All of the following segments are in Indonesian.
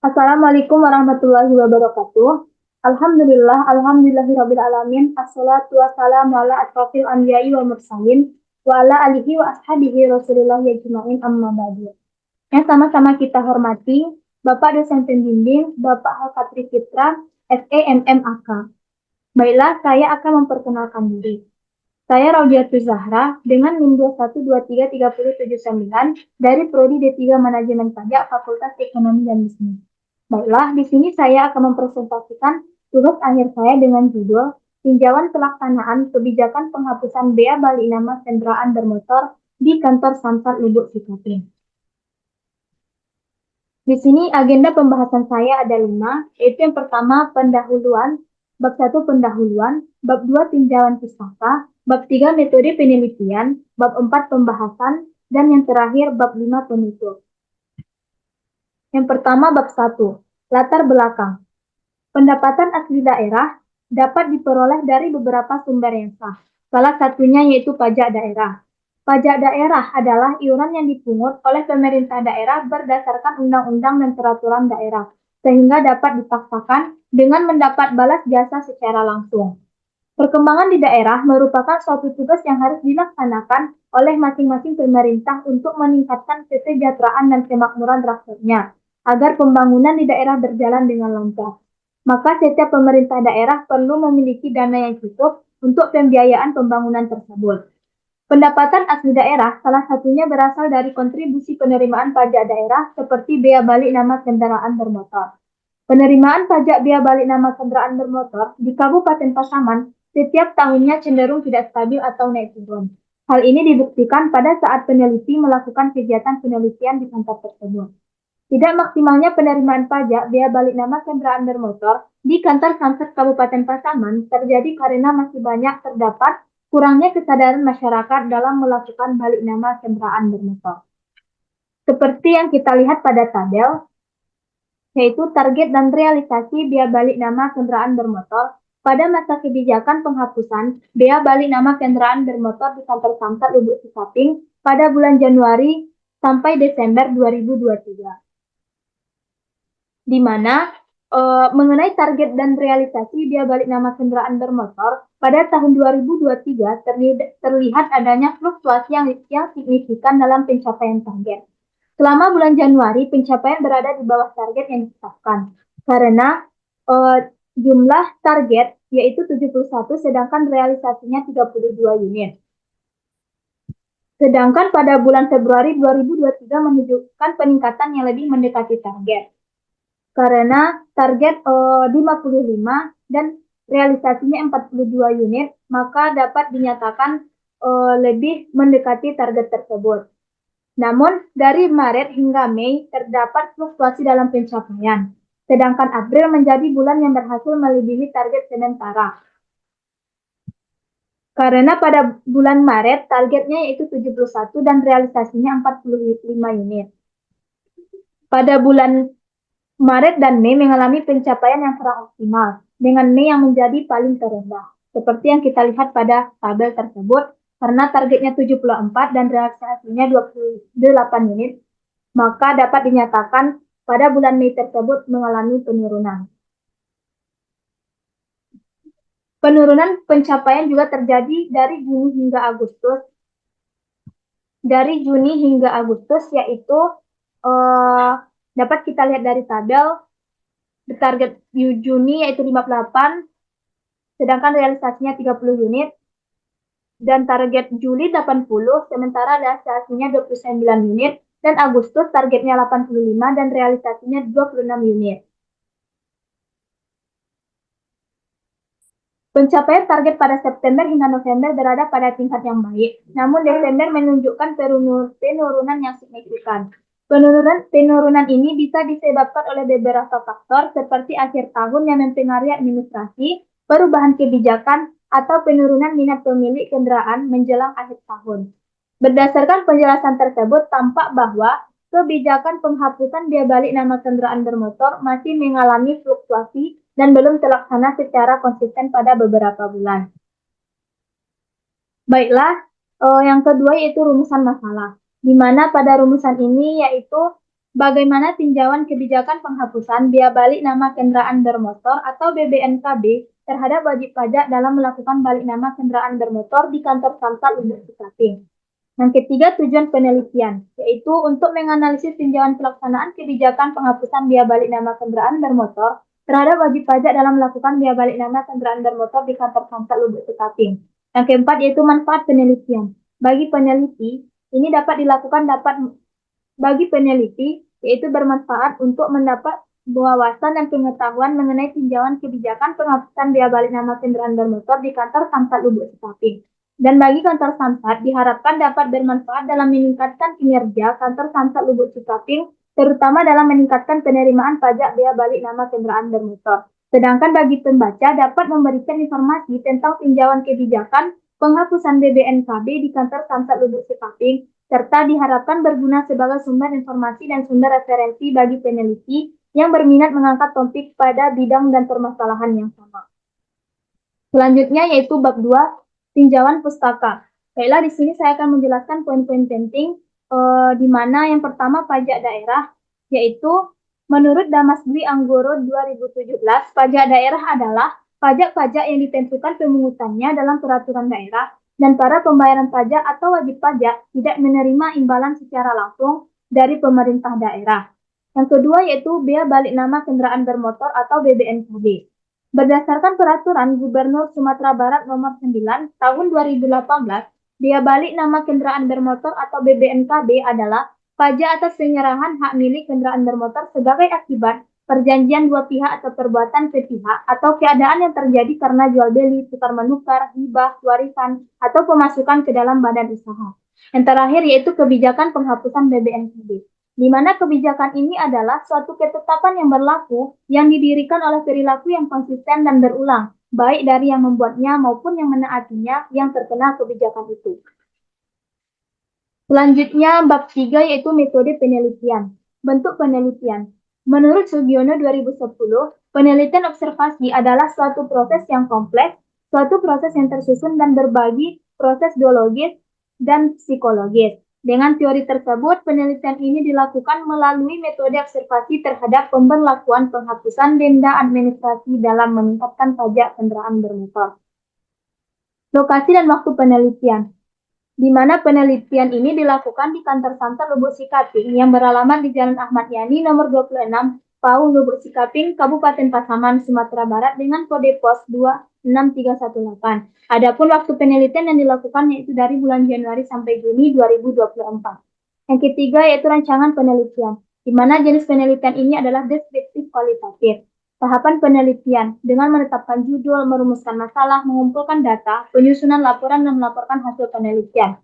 Assalamualaikum warahmatullahi wabarakatuh. Alhamdulillahirabbil alamin. Assalatu wassalamu ala asrofil anbiya'i wal mursalin wa ala alihi wa ashabihi Rasulullah ajmain amma ba'du. Yang sama-sama kita hormati Bapak dosen pembimbing, Bapak Al-Fatri Fitra, SEMMAK. Baiklah, saya akan memperkenalkan diri. Saya Raudiatul Zahra dengan NIM 2123379 dari Prodi D3 Manajemen Pajak Fakultas Ekonomi dan Bisnis. Baiklah, di sini saya akan mempresentasikan tugas akhir saya dengan judul Tinjauan Pelaksanaan Kebijakan Penghapusan Bea Balik Nama Kendaraan Bermotor di Kantor Samsat Lubuk Sikaping. Di sini agenda pembahasan saya ada 5, yaitu yang pertama pendahuluan, bab 1 pendahuluan, bab 2 tinjauan pustaka, bab 3 metode penelitian, bab 4 pembahasan, dan yang terakhir bab 5 penutup. Yang pertama bab 1, latar belakang. Pendapatan asli daerah dapat diperoleh dari beberapa sumber yang sah. Salah satunya yaitu pajak daerah. Pajak daerah adalah iuran yang dipungut oleh pemerintah daerah berdasarkan undang-undang dan peraturan daerah, sehingga dapat dipaksakan dengan mendapat balas jasa secara langsung. Perkembangan di daerah merupakan suatu tugas yang harus dilaksanakan oleh masing-masing pemerintah untuk meningkatkan kesejahteraan dan kemakmuran rakyatnya, agar pembangunan di daerah berjalan dengan lancar. Maka setiap pemerintah daerah perlu memiliki dana yang cukup untuk pembiayaan pembangunan tersebut. Pendapatan asli daerah salah satunya berasal dari kontribusi penerimaan pajak daerah seperti bea balik nama kendaraan bermotor. Penerimaan pajak bea balik nama kendaraan bermotor di Kabupaten Pasaman setiap tahunnya cenderung tidak stabil atau naik turun. Hal ini dibuktikan pada saat peneliti melakukan kegiatan penelitian di kantor tersebut. Tidak maksimalnya penerimaan pajak bea balik nama kendaraan bermotor di kantor Samsat Kabupaten Pasaman terjadi karena masih banyak terdapat kurangnya kesadaran masyarakat dalam melakukan balik nama kendaraan bermotor. Seperti yang kita lihat pada tabel, yaitu target dan realisasi bea balik nama kendaraan bermotor pada masa kebijakan penghapusan bea balik nama kendaraan bermotor di kantor Samsat Lubuk Sikaping pada bulan Januari sampai Desember 2023. Di mana mengenai target dan realisasi bea balik nama kendaraan bermotor, pada tahun 2023 terlihat adanya fluktuasi yang signifikan dalam pencapaian target. Selama bulan Januari, pencapaian berada di bawah target yang ditetapkan, karena jumlah target yaitu 71, sedangkan realisasinya 32 unit. Sedangkan pada bulan Februari 2023 menunjukkan peningkatan yang lebih mendekati target. Karena target 55 dan realisasinya 42 unit, maka dapat dinyatakan lebih mendekati target tersebut. Namun, dari Maret hingga Mei terdapat fluktuasi dalam pencapaian, sedangkan April menjadi bulan yang berhasil melebihi target sementara. Karena pada bulan Maret targetnya yaitu 71 dan realisasinya 45 unit. Pada bulan Maret dan Mei mengalami pencapaian yang kurang optimal, dengan Mei yang menjadi paling terendah. Seperti yang kita lihat pada tabel tersebut, karena targetnya 74 dan realisasinya 28 unit, maka dapat dinyatakan pada bulan Mei tersebut mengalami penurunan. Penurunan pencapaian juga terjadi dari Juni hingga Agustus. Dari Juni hingga Agustus, yaitu dapat kita lihat dari tabel, target Juni yaitu 58, sedangkan realisasinya 30 unit, dan target Juli 80, sementara realisasinya 29 unit, dan Agustus targetnya 85 dan realisasinya 26 unit. Pencapaian target pada September hingga November berada pada tingkat yang baik, namun Desember menunjukkan penurunan yang signifikan. Penurunan ini bisa disebabkan oleh beberapa faktor seperti akhir tahun yang mempengaruhi administrasi, perubahan kebijakan, atau penurunan minat pemilik kendaraan menjelang akhir tahun. Berdasarkan penjelasan tersebut, tampak bahwa kebijakan penghapusan bea balik nama kendaraan bermotor masih mengalami fluktuasi dan belum terlaksana secara konsisten pada beberapa bulan. Baiklah, yang kedua yaitu rumusan masalah, di mana pada rumusan ini yaitu Bagaimana tinjauan kebijakan penghapusan biaya balik nama kendaraan bermotor atau BBNKB terhadap wajib pajak dalam melakukan balik nama kendaraan bermotor di kantor Samsat Lubuk Sikaping? Yang ketiga, tujuan penelitian, yaitu untuk menganalisis tinjauan pelaksanaan kebijakan penghapusan biaya balik nama kendaraan bermotor terhadap wajib pajak dalam melakukan biaya balik nama kendaraan bermotor di kantor Samsat Lubuk Sikaping. Yang keempat, yaitu manfaat penelitian. Bagi peneliti, ini bagi peneliti, yaitu bermanfaat untuk mendapat wawasan dan pengetahuan mengenai tinjauan kebijakan penghapusan biaya balik nama kendaraan bermotor di kantor Samsat Lubuk Sikaping. Dan bagi kantor Samsat diharapkan dapat bermanfaat dalam meningkatkan kinerja kantor Samsat Lubuk Sikaping, terutama dalam meningkatkan penerimaan pajak biaya balik nama kendaraan bermotor. Sedangkan bagi pembaca dapat memberikan informasi tentang tinjauan kebijakan penghapusan BBNKB di kantor Samsat Lubuk Sikaping, serta diharapkan berguna sebagai sumber informasi dan sumber referensi bagi peneliti yang berminat mengangkat topik pada bidang dan permasalahan yang sama. Selanjutnya yaitu bab 2, tinjauan pustaka. Baiklah, di sini saya akan menjelaskan poin-poin penting di mana yang pertama pajak daerah, yaitu menurut Damas Dwi Anggoro 2017, pajak daerah adalah pajak-pajak yang ditentukan pemungutannya dalam peraturan daerah dan para pembayaran pajak atau wajib pajak tidak menerima imbalan secara langsung dari pemerintah daerah. Yang kedua yaitu biaya balik nama kendaraan bermotor atau BBNKB. Berdasarkan peraturan Gubernur Sumatera Barat nomor 9 tahun 2018, biaya balik nama kendaraan bermotor atau BBNKB adalah pajak atas penyerahan hak milik kendaraan bermotor sebagai akibat perjanjian dua pihak atau perbuatan sepihak atau keadaan yang terjadi karena jual beli, tukar menukar, hibah, warisan, atau pemasukan ke dalam badan usaha. Yang terakhir yaitu kebijakan penghapusan BBNKB, di mana kebijakan ini adalah suatu ketetapan yang berlaku yang didirikan oleh perilaku yang konsisten dan berulang, baik dari yang membuatnya maupun yang menaatinya yang terkena kebijakan itu. Selanjutnya bab 3 yaitu metode penelitian. Bentuk penelitian. Menurut Sugiono 2010, penelitian observasi adalah suatu proses yang kompleks, suatu proses yang tersusun dan berbagi proses biologis dan psikologis. Dengan teori tersebut, penelitian ini dilakukan melalui metode observasi terhadap pemberlakuan penghapusan denda administrasi dalam meningkatkan pajak kendaraan bermotor. Lokasi dan waktu penelitian, di mana penelitian ini dilakukan di kantor Samsat Lubuk Sikaping yang beralamat di Jalan Ahmad Yani nomor 26, Pau Lubuk Sikaping, Kabupaten Pasaman, Sumatera Barat dengan kode pos 26318. Adapun waktu penelitian yang dilakukan yaitu dari bulan Januari sampai Juni 2024. Yang ketiga yaitu rancangan penelitian, di mana jenis penelitian ini adalah deskriptif kualitatif. Tahapan penelitian dengan menetapkan judul, merumuskan masalah, mengumpulkan data, penyusunan laporan, dan melaporkan hasil penelitian.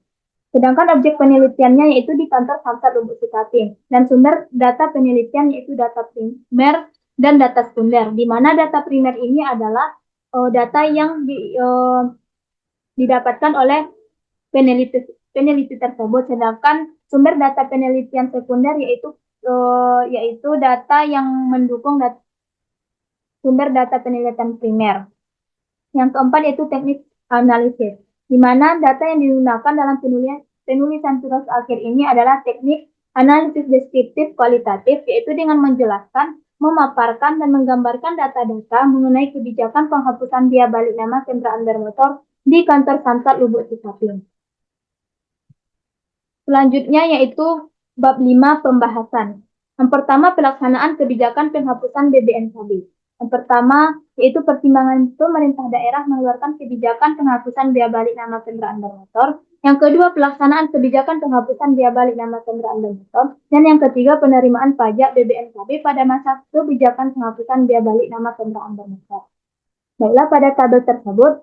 Sedangkan objek penelitiannya yaitu di kantor Samsat Lubuk Sikaping, dan sumber data penelitian yaitu data primer dan data sekunder, di mana data primer ini adalah data yang didapatkan oleh peneliti tersebut, sedangkan sumber data penelitian sekunder yaitu data yang mendukung sumber data penelitian primer. Yang keempat yaitu teknik analisis, di mana data yang digunakan dalam penulisan tugas akhir ini adalah teknik analisis deskriptif kualitatif, yaitu dengan menjelaskan, memaparkan, dan menggambarkan data-data mengenai kebijakan penghapusan biaya balik nama kendaraan bermotor di kantor Samsat Lubuk Sikaping. Selanjutnya yaitu bab 5 pembahasan. Yang pertama pelaksanaan kebijakan penghapusan BBNKB. Yang pertama yaitu pertimbangan pemerintah daerah mengeluarkan kebijakan penghapusan biaya balik nama kendaraan bermotor. Yang kedua pelaksanaan kebijakan penghapusan biaya balik nama kendaraan bermotor. Dan yang ketiga penerimaan pajak BBNKB pada masa kebijakan penghapusan biaya balik nama kendaraan bermotor. Baiklah, pada tabel tersebut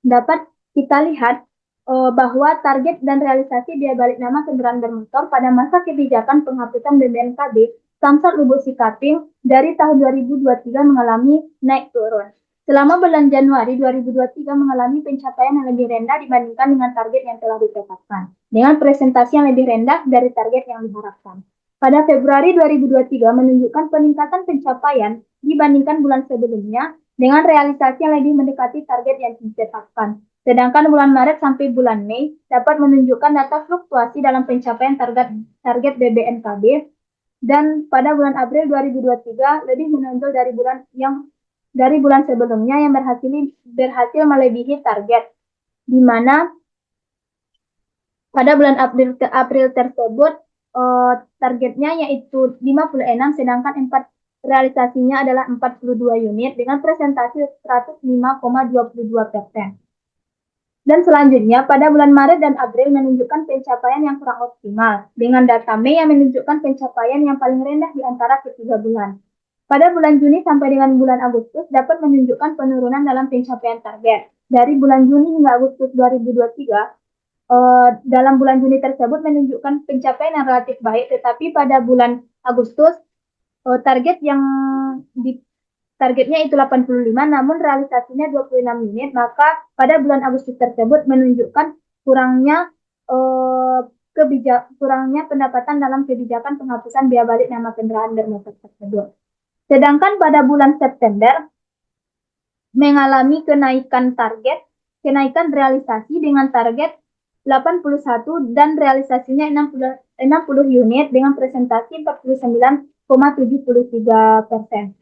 dapat kita lihat bahwa target dan realisasi biaya balik nama kendaraan bermotor pada masa kebijakan penghapusan BBNKB Samsat Lubuk Sikaping dari tahun 2023 mengalami naik turun. Selama bulan Januari 2023 mengalami pencapaian yang lebih rendah dibandingkan dengan target yang telah ditetapkan, dengan presentasi yang lebih rendah dari target yang diharapkan. Pada Februari 2023 menunjukkan peningkatan pencapaian dibandingkan bulan sebelumnya, dengan realisasi yang lebih mendekati target yang ditetapkan. Sedangkan bulan Maret sampai bulan Mei dapat menunjukkan data fluktuasi dalam pencapaian target BBNKB dan pada bulan April 2023 lebih menonjol dari bulan sebelumnya yang berhasil melebihi target, di mana pada bulan April tersebut targetnya yaitu 56, sedangkan realisasinya adalah 42 unit dengan presentasi 105,22%. Dan selanjutnya, pada bulan Maret dan April menunjukkan pencapaian yang kurang optimal, dengan data Mei yang menunjukkan pencapaian yang paling rendah di antara ketiga bulan. Pada bulan Juni sampai dengan bulan Agustus dapat menunjukkan penurunan dalam pencapaian target. Dari bulan Juni hingga Agustus 2023, dalam bulan Juni tersebut menunjukkan pencapaian yang relatif baik, tetapi pada bulan Agustus targetnya itu 85, namun realisasinya 26 unit, maka pada bulan Agustus tersebut menunjukkan kurangnya pendapatan dalam kebijakan penghapusan biaya balik nama kendaraan bermotor tersebut. Sedangkan pada bulan September mengalami kenaikan realisasi dengan target 81 dan realisasinya 60 unit dengan presentasi 49,73%.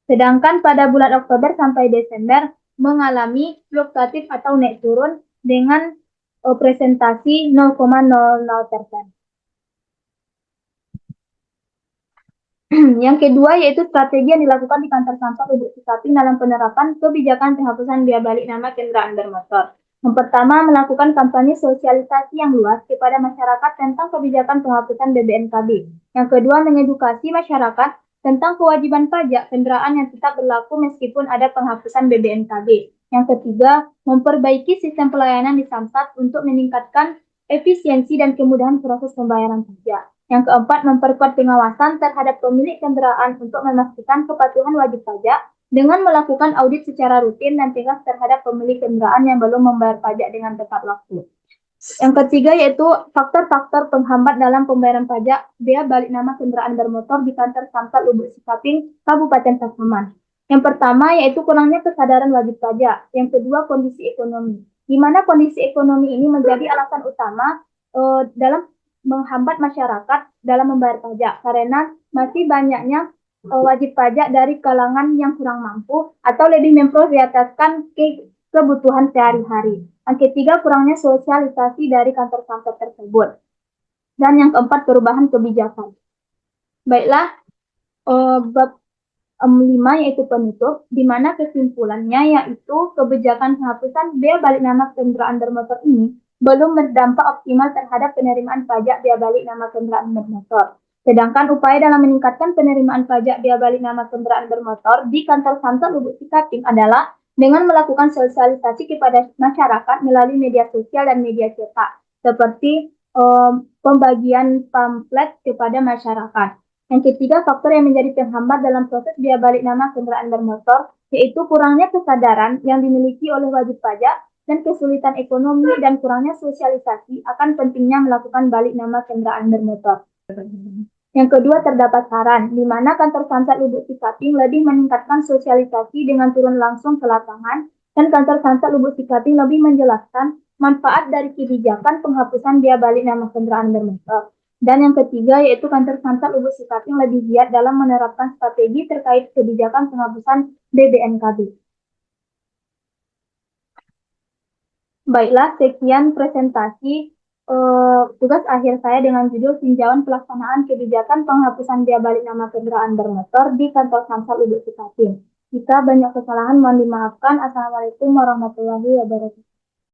Sedangkan pada bulan Oktober sampai Desember mengalami fluktuatif atau naik turun dengan presentasi 0,00%. Yang kedua yaitu strategi yang dilakukan di kantor Samsat Lubuk Sikaping dalam penerapan kebijakan penghapusan biaya balik nama kendaraan bermotor. Yang pertama, melakukan kampanye sosialisasi yang luas kepada masyarakat tentang kebijakan penghapusan BBNKB. Yang kedua, mengedukasi masyarakat tentang kewajiban pajak kendaraan yang tetap berlaku meskipun ada penghapusan BBNKB. Yang ketiga, memperbaiki sistem pelayanan di Samsat untuk meningkatkan efisiensi dan kemudahan proses pembayaran pajak. Yang keempat, memperkuat pengawasan terhadap pemilik kendaraan untuk memastikan kepatuhan wajib pajak dengan melakukan audit secara rutin dan tegas terhadap pemilik kendaraan yang belum membayar pajak dengan tepat waktu. Yang ketiga yaitu faktor-faktor penghambat dalam pembayaran pajak biaya balik nama kendaraan bermotor di kantor Samsat Lubuk Sikaping, Kabupaten Pasaman. Yang pertama yaitu kurangnya kesadaran wajib pajak. Yang kedua, kondisi ekonomi, di mana kondisi ekonomi ini menjadi alasan utama dalam menghambat masyarakat dalam membayar pajak karena masih banyaknya wajib pajak dari kalangan yang kurang mampu atau lebih memprioritaskan kebutuhan sehari-hari. Yang ketiga, kurangnya sosialisasi dari kantor Samsat tersebut. Dan yang keempat, perubahan kebijakan. Baiklah, bab 5 yaitu penutup, di mana kesimpulannya yaitu kebijakan penghapusan biaya balik nama kendaraan bermotor ini belum berdampak optimal terhadap penerimaan pajak biaya balik nama kendaraan bermotor. Sedangkan upaya dalam meningkatkan penerimaan pajak biaya balik nama kendaraan bermotor di kantor Samsat Lubuk Sikaping adalah dengan melakukan sosialisasi kepada masyarakat melalui media sosial dan media cetak, seperti pembagian pamflet kepada masyarakat. Yang ketiga, faktor yang menjadi penghambat dalam proses biaya balik nama kendaraan bermotor yaitu kurangnya kesadaran yang dimiliki oleh wajib pajak dan kesulitan ekonomi dan kurangnya sosialisasi akan pentingnya melakukan balik nama kendaraan bermotor. Yang kedua, terdapat saran, di mana kantor Samsat Lubuk Sikaping lebih meningkatkan sosialisasi dengan turun langsung ke lapangan, dan kantor Samsat Lubuk Sikaping lebih menjelaskan manfaat dari kebijakan penghapusan biaya balik nama kendaraan bermotor. Dan yang ketiga, yaitu kantor Samsat Lubuk Sikaping lebih giat dalam menerapkan strategi terkait kebijakan penghapusan BBNKB. Baiklah, sekian presentasi tugas akhir saya dengan judul tinjauan pelaksanaan kebijakan penghapusan biaya balik nama kendaraan bermotor di kantor Samsat Lubuk Sikaping. Jika banyak kesalahan mohon dimaafkan. Assalamualaikum warahmatullahi wabarakatuh.